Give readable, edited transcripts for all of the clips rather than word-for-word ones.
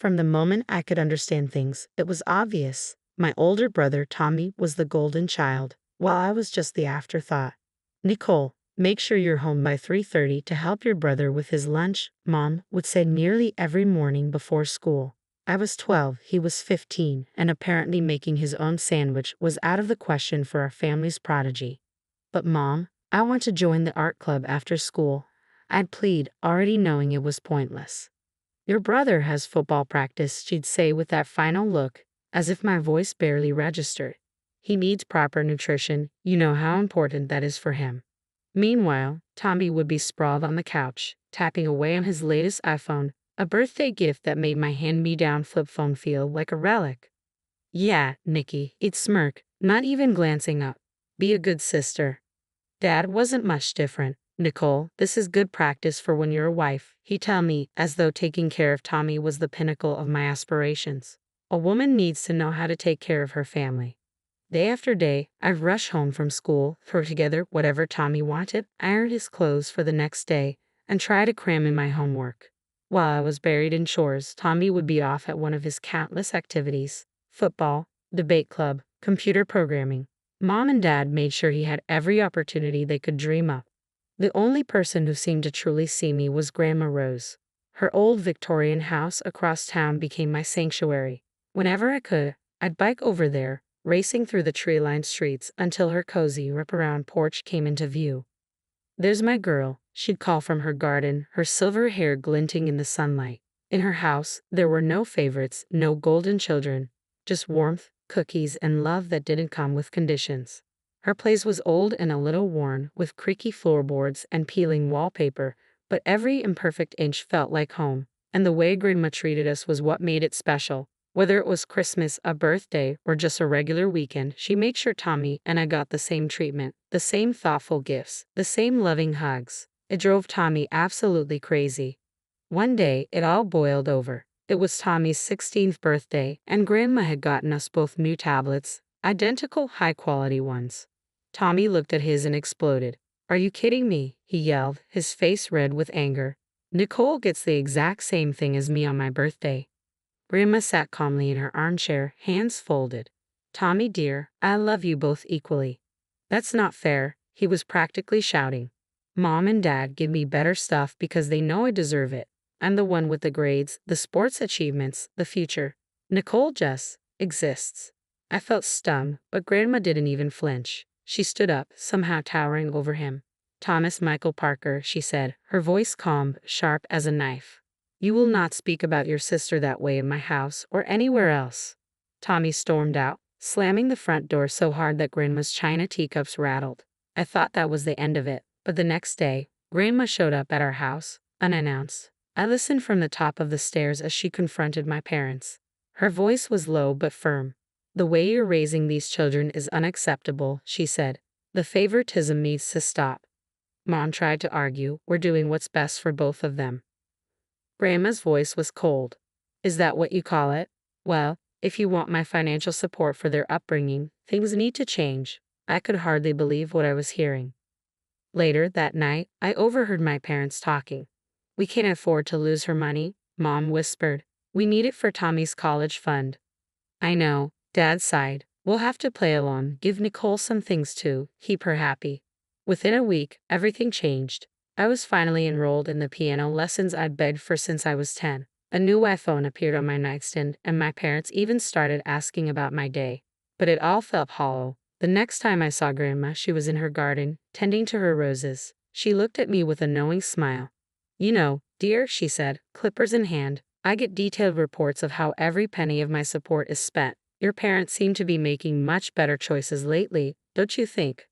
From the moment I could understand things, it was obvious. My older brother, Tommy, was the golden child, while I was just the afterthought. Nicole, make sure you're home by 3:30 to help your brother with his lunch, Mom would say nearly every morning before school. I was 12, he was 15, and apparently making his own sandwich was out of the question for our family's prodigy. But Mom, I want to join the art club after school, I'd plead, already knowing it was pointless. Your brother has football practice, she'd say with that final look, as if my voice barely registered. He needs proper nutrition, you know how important that is for him. Meanwhile, Tommy would be sprawled on the couch, tapping away on his latest iPhone, a birthday gift that made my hand-me-down flip phone feel like a relic. Yeah, Nikki, he'd smirk, not even glancing up. Be a good sister. Dad wasn't much different. Nicole, this is good practice for when you're a wife, he'd tell me, as though taking care of Tommy was the pinnacle of my aspirations. A woman needs to know how to take care of her family. Day after day, I'd rush home from school, throw together whatever Tommy wanted, iron his clothes for the next day, and try to cram in my homework. While I was buried in chores, Tommy would be off at one of his countless activities: football, debate club, computer programming. Mom and Dad made sure he had every opportunity they could dream up. The only person who seemed to truly see me was Grandma Rose. Her old Victorian house across town became my sanctuary. Whenever I could, I'd bike over there, racing through the tree-lined streets until her cozy wraparound porch came into view. There's my girl, she'd call from her garden, her silver hair glinting in the sunlight. In her house, there were no favorites, no golden children, just warmth, cookies, and love that didn't come with conditions. Her place was old and a little worn, with creaky floorboards and peeling wallpaper, but every imperfect inch felt like home, and the way Grandma treated us was what made it special. Whether it was Christmas, a birthday, or just a regular weekend, she made sure Tommy and I got the same treatment, the same thoughtful gifts, the same loving hugs. It drove Tommy absolutely crazy. One day, it all boiled over. It was Tommy's 16th birthday, and Grandma had gotten us both new tablets, identical high-quality ones. Tommy looked at his and exploded. "Are you kidding me?" he yelled, his face red with anger. "Nicole gets the exact same thing as me on my birthday." Grandma sat calmly in her armchair, hands folded. "Tommy dear, I love you both equally." "That's not fair," he was practically shouting. "Mom and Dad give me better stuff because they know I deserve it. I'm the one with the grades, the sports achievements, the future. Nicole just exists." I felt stunned, but Grandma didn't even flinch. She stood up, somehow towering over him. "Thomas Michael Parker," she said, her voice calm, sharp as a knife. "You will not speak about your sister that way in my house or anywhere else." Tommy stormed out, slamming the front door so hard that Grandma's china teacups rattled. I thought that was the end of it, but the next day, Grandma showed up at our house, unannounced. I listened from the top of the stairs as she confronted my parents. Her voice was low but firm. "The way you're raising these children is unacceptable," she said. "The favoritism needs to stop." Mom tried to argue, "We're doing what's best for both of them." Grandma's voice was cold. "Is that what you call it? Well, if you want my financial support for their upbringing, things need to change." I could hardly believe what I was hearing. Later that night, I overheard my parents talking. "We can't afford to lose her money," Mom whispered. "We need it for Tommy's college fund." "I know," Dad sighed. "We'll have to play along, give Nicole some things too, keep her happy." Within a week, everything changed. I was finally enrolled in the piano lessons I'd begged for since I was 10. A new iPhone appeared on my nightstand, and my parents even started asking about my day. But it all felt hollow. The next time I saw Grandma, she was in her garden, tending to her roses. She looked at me with a knowing smile. "You know, dear," she said, clippers in hand, "I get detailed reports of how every penny of my support is spent. Your parents seem to be making much better choices lately, don't you think?"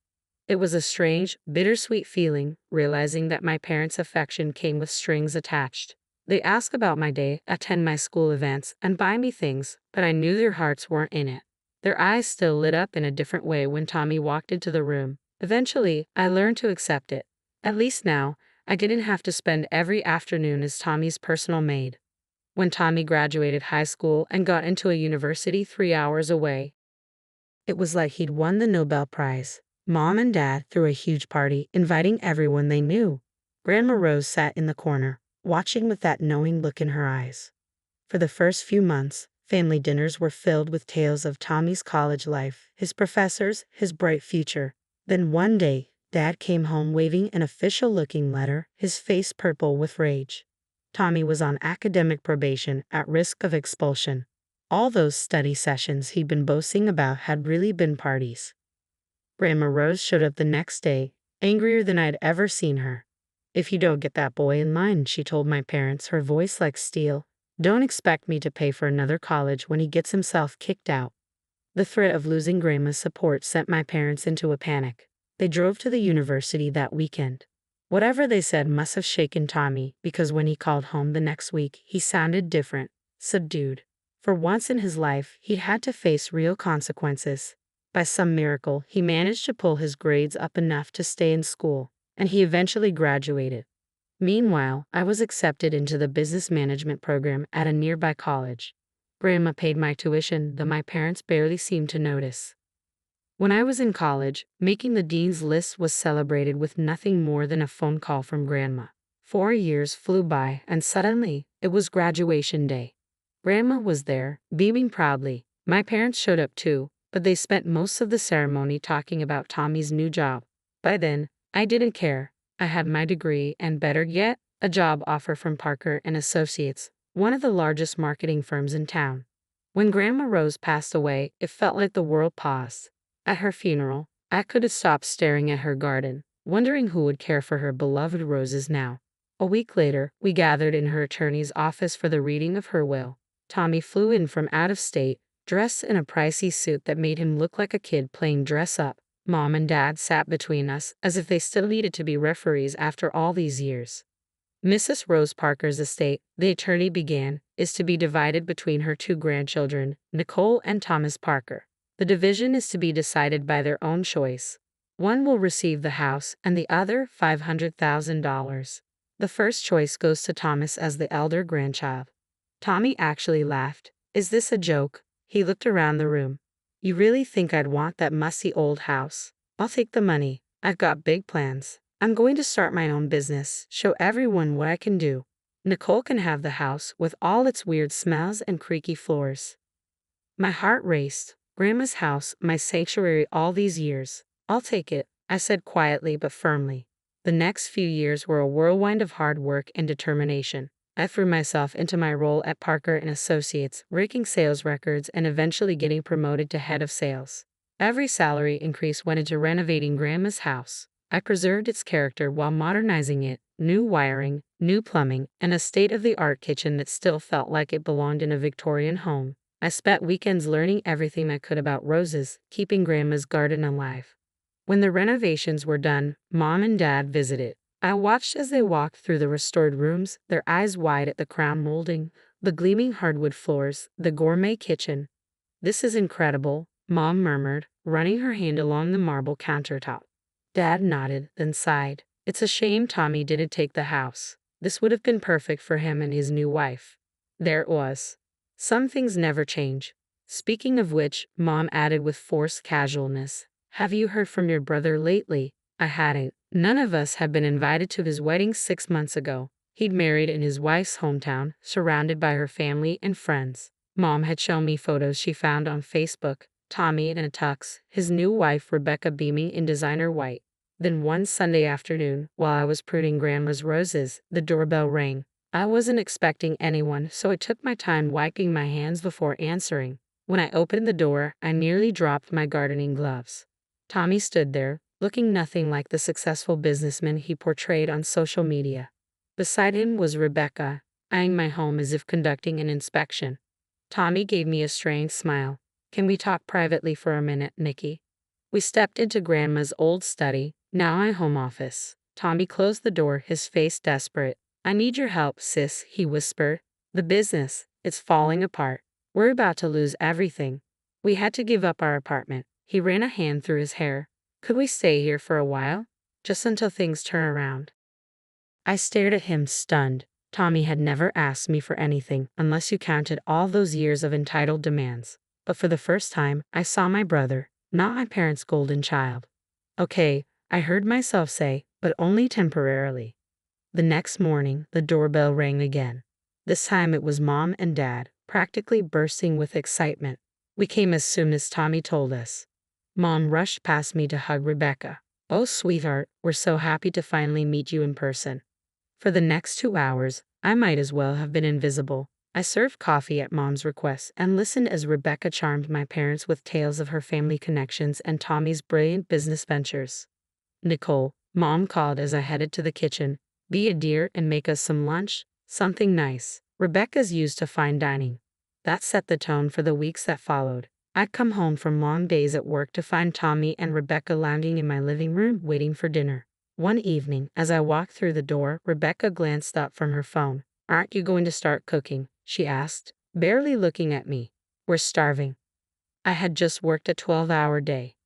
It was a strange, bittersweet feeling, realizing that my parents' affection came with strings attached. They ask about my day, attend my school events, and buy me things, but I knew their hearts weren't in it. Their eyes still lit up in a different way when Tommy walked into the room. Eventually, I learned to accept it. At least now, I didn't have to spend every afternoon as Tommy's personal maid. When Tommy graduated high school and got into a university 3 hours away, it was like he'd won the Nobel Prize. Mom and Dad threw a huge party, inviting everyone they knew. Grandma Rose sat in the corner, watching with that knowing look in her eyes. For the first few months, family dinners were filled with tales of Tommy's college life, his professors, his bright future. Then one day, Dad came home waving an official-looking letter, his face purple with rage. Tommy was on academic probation, at risk of expulsion. All those study sessions he'd been boasting about had really been parties. Grandma Rose showed up the next day, angrier than I'd ever seen her. "If you don't get that boy in line," she told my parents, her voice like steel, "don't expect me to pay for another college when he gets himself kicked out." The threat of losing Grandma's support sent my parents into a panic. They drove to the university that weekend. Whatever they said must have shaken Tommy, because when he called home the next week, he sounded different, subdued. For once in his life, he'd had to face real consequences. By some miracle, he managed to pull his grades up enough to stay in school, and he eventually graduated. Meanwhile, I was accepted into the business management program at a nearby college. Grandma paid my tuition, though my parents barely seemed to notice. When I was in college, making the dean's list was celebrated with nothing more than a phone call from Grandma. 4 years flew by, and suddenly, it was graduation day. Grandma was there, beaming proudly. My parents showed up too, but they spent most of the ceremony talking about Tommy's new job. By then, I didn't care. I had my degree and, better yet, a job offer from Parker and Associates, one of the largest marketing firms in town. When Grandma Rose passed away, it felt like the world paused. At her funeral, I could have stopped staring at her garden, wondering who would care for her beloved roses now. A week later, we gathered in her attorney's office for the reading of her will. Tommy flew in from out of state, dressed in a pricey suit that made him look like a kid playing dress-up. Mom and Dad sat between us, as if they still needed to be referees after all these years. Mrs. Rose Parker's estate, the attorney began, is to be divided between her 2 grandchildren, Nicole and Thomas Parker. The division is to be decided by their own choice. One will receive the house and the other $500,000. The first choice goes to Thomas as the elder grandchild. Tommy actually laughed. "Is this a joke?" He looked around the room. "You really think I'd want that musty old house? I'll take the money. I've got big plans. I'm going to start my own business, show everyone what I can do. Nicole can have the house with all its weird smells and creaky floors." My heart raced. Grandma's house, my sanctuary all these years. "I'll take it," I said quietly but firmly. The next few years were a whirlwind of hard work and determination. I threw myself into my role at Parker and Associates, breaking sales records and eventually getting promoted to head of sales. Every salary increase went into renovating Grandma's house. I preserved its character while modernizing it, new wiring, new plumbing, and a state-of-the-art kitchen that still felt like it belonged in a Victorian home. I spent weekends learning everything I could about roses, keeping Grandma's garden alive. When the renovations were done, Mom and Dad visited. I watched as they walked through the restored rooms, their eyes wide at the crown molding, the gleaming hardwood floors, the gourmet kitchen. "This is incredible," Mom murmured, running her hand along the marble countertop. Dad nodded, then sighed. "It's a shame Tommy didn't take the house. This would have been perfect for him and his new wife." There it was. Some things never change. Speaking of which, Mom added with forced casualness, "Have you heard from your brother lately?" I hadn't. None of us had been invited to his wedding 6 months ago. He'd married in his wife's hometown, surrounded by her family and friends. Mom had shown me photos she found on Facebook, Tommy in a tux, his new wife Rebecca beaming in designer white. Then one Sunday afternoon, while I was pruning Grandma's roses, the doorbell rang. I wasn't expecting anyone, so I took my time wiping my hands before answering. When I opened the door, I nearly dropped my gardening gloves. Tommy stood there, looking nothing like the successful businessman he portrayed on social media. Beside him was Rebecca, eyeing my home as if conducting an inspection. Tommy gave me a strained smile. "Can we talk privately for a minute, Nikki?" We stepped into Grandma's old study, now my home office. Tommy closed the door, his face desperate. "I need your help, sis," he whispered. "The business, it's falling apart. We're about to lose everything. We had to give up our apartment." He ran a hand through his hair. "Could we stay here for a while? Just until things turn around?" I stared at him, stunned. Tommy had never asked me for anything, unless you counted all those years of entitled demands. But for the first time, I saw my brother, not my parents' golden child. "Okay," I heard myself say, "but only temporarily." The next morning, the doorbell rang again. This time it was Mom and Dad, practically bursting with excitement. We came as soon as Tommy told us. Mom rushed past me to hug Rebecca. "Oh, sweetheart, we're so happy to finally meet you in person." For the next 2 hours, I might as well have been invisible. I served coffee at Mom's request and listened as Rebecca charmed my parents with tales of her family connections and Tommy's brilliant business ventures. "Nicole," Mom called as I headed to the kitchen, "be a dear and make us some lunch, something nice." Rebecca's used to fine dining. That set the tone for the weeks that followed. I'd come home from long days at work to find Tommy and Rebecca lounging in my living room waiting for dinner. One evening, as I walked through the door, Rebecca glanced up from her phone. "Aren't you going to start cooking?" she asked, barely looking at me. "We're starving." I had just worked a 12-hour day.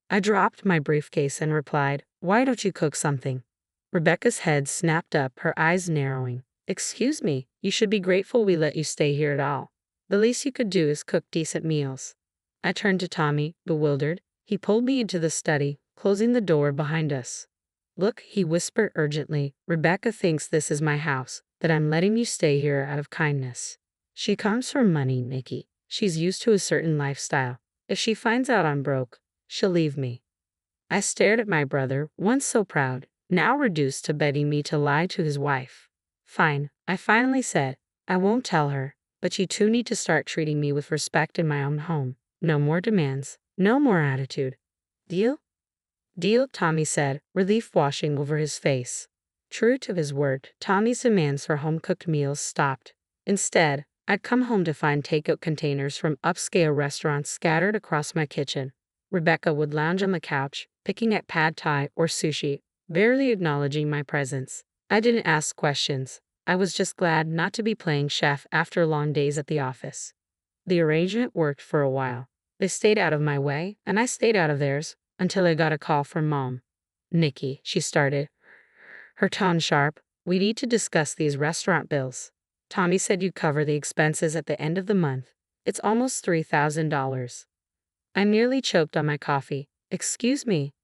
I dropped my briefcase and replied, "Why don't you cook something?" Rebecca's head snapped up, her eyes narrowing. "Excuse me, you should be grateful we let you stay here at all. The least you could do is cook decent meals." I turned to Tommy, bewildered. He pulled me into the study, closing the door behind us. "Look," he whispered urgently, "Rebecca thinks this is my house, that I'm letting you stay here out of kindness. She comes from money, Nikki. She's used to a certain lifestyle. If she finds out I'm broke, she'll leave me." I stared at my brother, once so proud, now reduced to begging me to lie to his wife. "Fine," I finally said. "I won't tell her, but you two need to start treating me with respect in my own home. No more demands, no more attitude. Deal?" "Deal," Tommy said, relief washing over his face. True to his word, Tommy's demands for home-cooked meals stopped. Instead, I'd come home to find takeout containers from upscale restaurants scattered across my kitchen. Rebecca would lounge on the couch, picking at pad thai or sushi, barely acknowledging my presence. I didn't ask questions. I was just glad not to be playing chef after long days at the office. The arrangement worked for a while. They stayed out of my way, and I stayed out of theirs, until I got a call from Mom. "Nikki," she started, her tone sharp, "we need to discuss these restaurant bills. Tommy said you'd cover the expenses at the end of the month. It's almost $3,000. I nearly choked on my coffee. "Excuse me."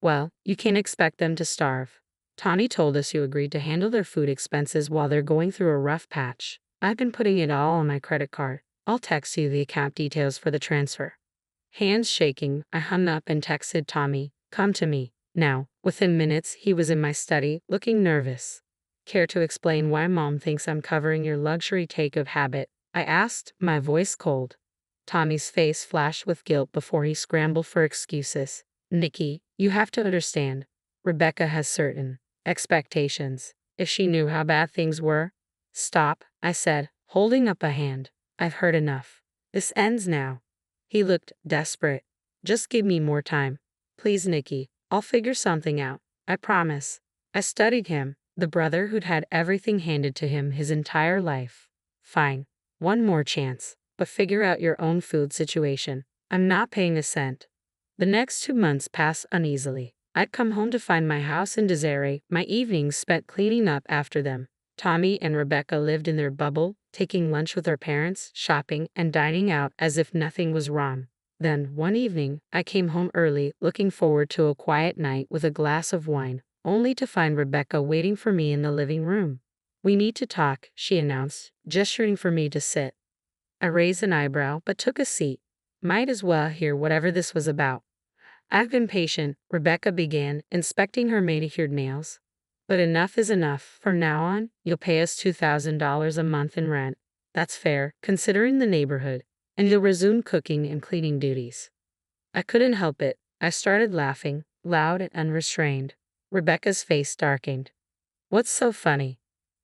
"Well, you can't expect them to starve. Tommy told us you agreed to handle their food expenses while they're going through a rough patch. I've been putting it all on my credit card. I'll text you the account details for the transfer." Hands shaking, I hung up and texted Tommy, "Come to me, now." Within minutes, he was in my study, looking nervous. "Care to explain why Mom thinks I'm covering your luxury takeout habit?" I asked, my voice cold. Tommy's face flashed with guilt before he scrambled for excuses. "Nikki, you have to understand. Rebecca has certain expectations. If she knew how bad things were—" "Stop," I said, holding up a hand. "I've heard enough. This ends now." He looked desperate. "Just give me more time. Please, Nikki, I'll figure something out. I promise." I studied him, the brother who'd had everything handed to him his entire life. "Fine. One more chance. But figure out your own food situation. I'm not paying a cent." The next 2 months passed uneasily. I'd come home to find my house in disarray, my evenings spent cleaning up after them. Tommy and Rebecca lived in their bubble, taking lunch with their parents, shopping, and dining out as if nothing was wrong. Then, one evening, I came home early, looking forward to a quiet night with a glass of wine, only to find Rebecca waiting for me in the living room. "We need to talk," she announced, gesturing for me to sit. I raised an eyebrow but took a seat. Might as well hear whatever this was about. "I've been patient," Rebecca began, inspecting her manicured nails. "But enough is enough. From now on, you'll pay us $2,000 a month in rent. That's fair, considering the neighborhood. And you'll resume cooking and cleaning duties." I couldn't help it. I started laughing, loud and unrestrained. Rebecca's face darkened. "What's so funny?"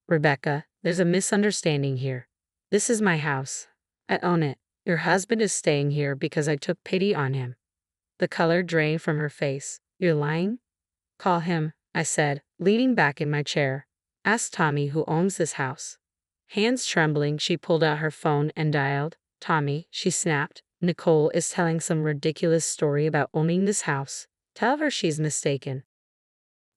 "Rebecca, there's a misunderstanding here. This is my house. I own it. Your husband is staying here because I took pity on him." The color drained from her face. "You're lying?" "Call him," I said, leaning back in my chair. "Ask Tommy who owns this house." Hands trembling, she pulled out her phone and dialed. "Tommy," she snapped, "Nicole is telling some ridiculous story about owning this house. Tell her she's mistaken."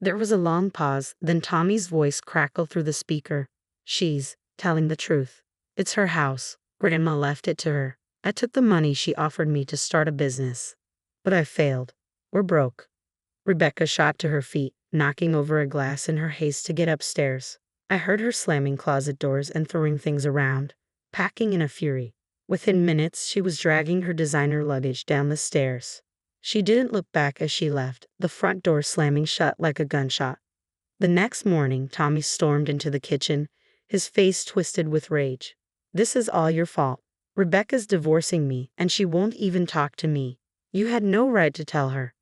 There was a long pause, then Tommy's voice crackled through the speaker. "She's telling the truth. It's her house. Grandma left it to her. I took the money she offered me to start a business. But I failed. We're broke." Rebecca shot to her feet, knocking over a glass in her haste to get upstairs. I heard her slamming closet doors and throwing things around, packing in a fury. Within minutes, she was dragging her designer luggage down the stairs. She didn't look back as she left, the front door slamming shut like a gunshot. The next morning, Tommy stormed into the kitchen, his face twisted with rage. "This is all your fault. Rebecca's divorcing me, and she won't even talk to me. You had no right to tell her."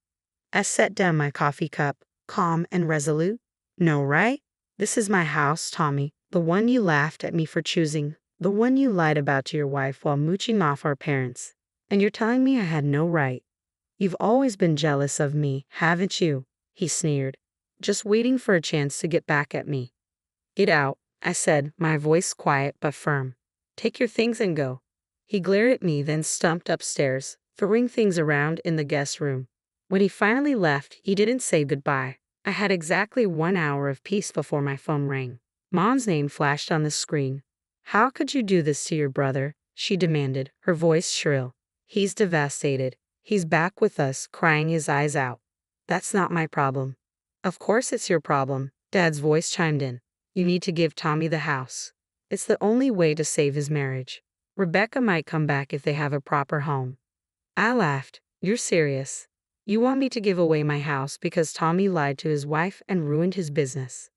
I set down my coffee cup, calm and resolute. "No right? This is my house, Tommy, the one you laughed at me for choosing, the one you lied about to your wife while mooching off our parents. And you're telling me I had no right? You've always been jealous of me, haven't you?" he sneered, just waiting for a chance to get back at me. "Get out," I said, my voice quiet but firm. "Take your things and go." He glared at me, then stumped upstairs, throwing things around in the guest room. When he finally left, he didn't say goodbye. I had exactly 1 hour of peace before my phone rang. Mom's name flashed on the screen. "How could you do this to your brother?" she demanded, her voice shrill. "He's devastated. He's back with us, crying his eyes out." "That's not my problem." "Of course it's your problem," Dad's voice chimed in. "You need to give Tommy the house. It's the only way to save his marriage. Rebecca might come back if they have a proper home." I laughed. "You're serious? You want me to give away my house because Tommy lied to his wife and ruined his business?"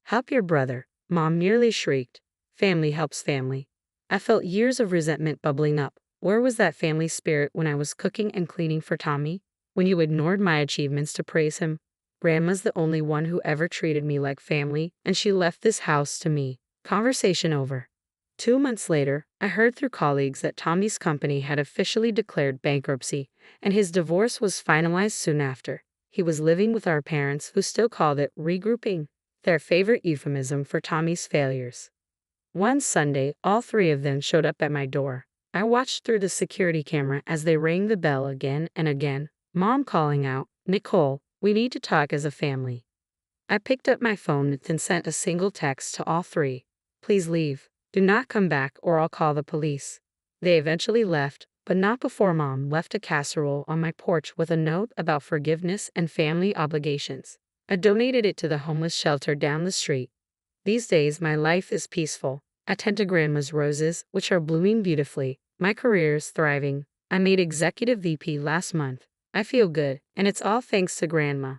"Help your brother," Mom merely shrieked. "Family helps family." I felt years of resentment bubbling up. Where was that family spirit when I was cooking and cleaning for Tommy? When you ignored my achievements to praise him? Grandma's the only one who ever treated me like family, and she left this house to me. Conversation over. 2 months later, I heard through colleagues that Tommy's company had officially declared bankruptcy, and his divorce was finalized soon after. He was living with our parents, who still called it regrouping, their favorite euphemism for Tommy's failures. One Sunday, all three of them showed up at my door. I watched through the security camera as they rang the bell again and again, Mom calling out, "Nicole, we need to talk as a family." I picked up my phone and sent a single text to all three. "Please leave. Do not come back or I'll call the police." They eventually left, but not before Mom left a casserole on my porch with a note about forgiveness and family obligations. I donated it to the homeless shelter down the street. These days, my life is peaceful. I tend to Grandma's roses, which are blooming beautifully. My career is thriving. I made Executive VP last month. I feel good, and it's all thanks to Grandma.